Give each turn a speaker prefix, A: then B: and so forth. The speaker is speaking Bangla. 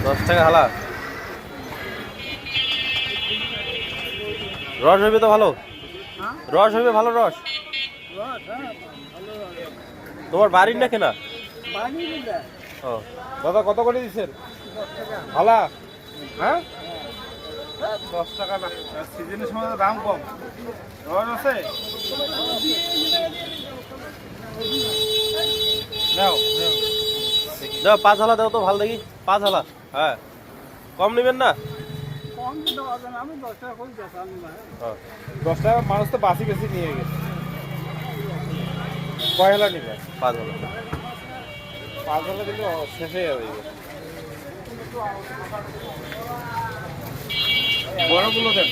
A: ৳10 হালা। রস হইবে তো ভালো, রস হইবে ভালো রস। তোমার বাড়ির না কেনা? ও
B: দাদা কত করে দিচ্ছেন হালা? হ্যাঁ 10 টাকা না, সিজনের সময় তো দাম কম। রস আছে নাও নাও।
A: দাও 5 হালা দাও তো ভালো দেখি, 5 হালা। হ্যাঁ কম নেবেন না? হ্যাঁ।
B: 10 টাকা মানুষ তো বাসি বেশি নিয়ে গেছে। কয় হালা নিবে?
A: 5 হালা।
B: 5 হালা দিলে শেষ হয়ে যাবে। বড়গুলো দেন।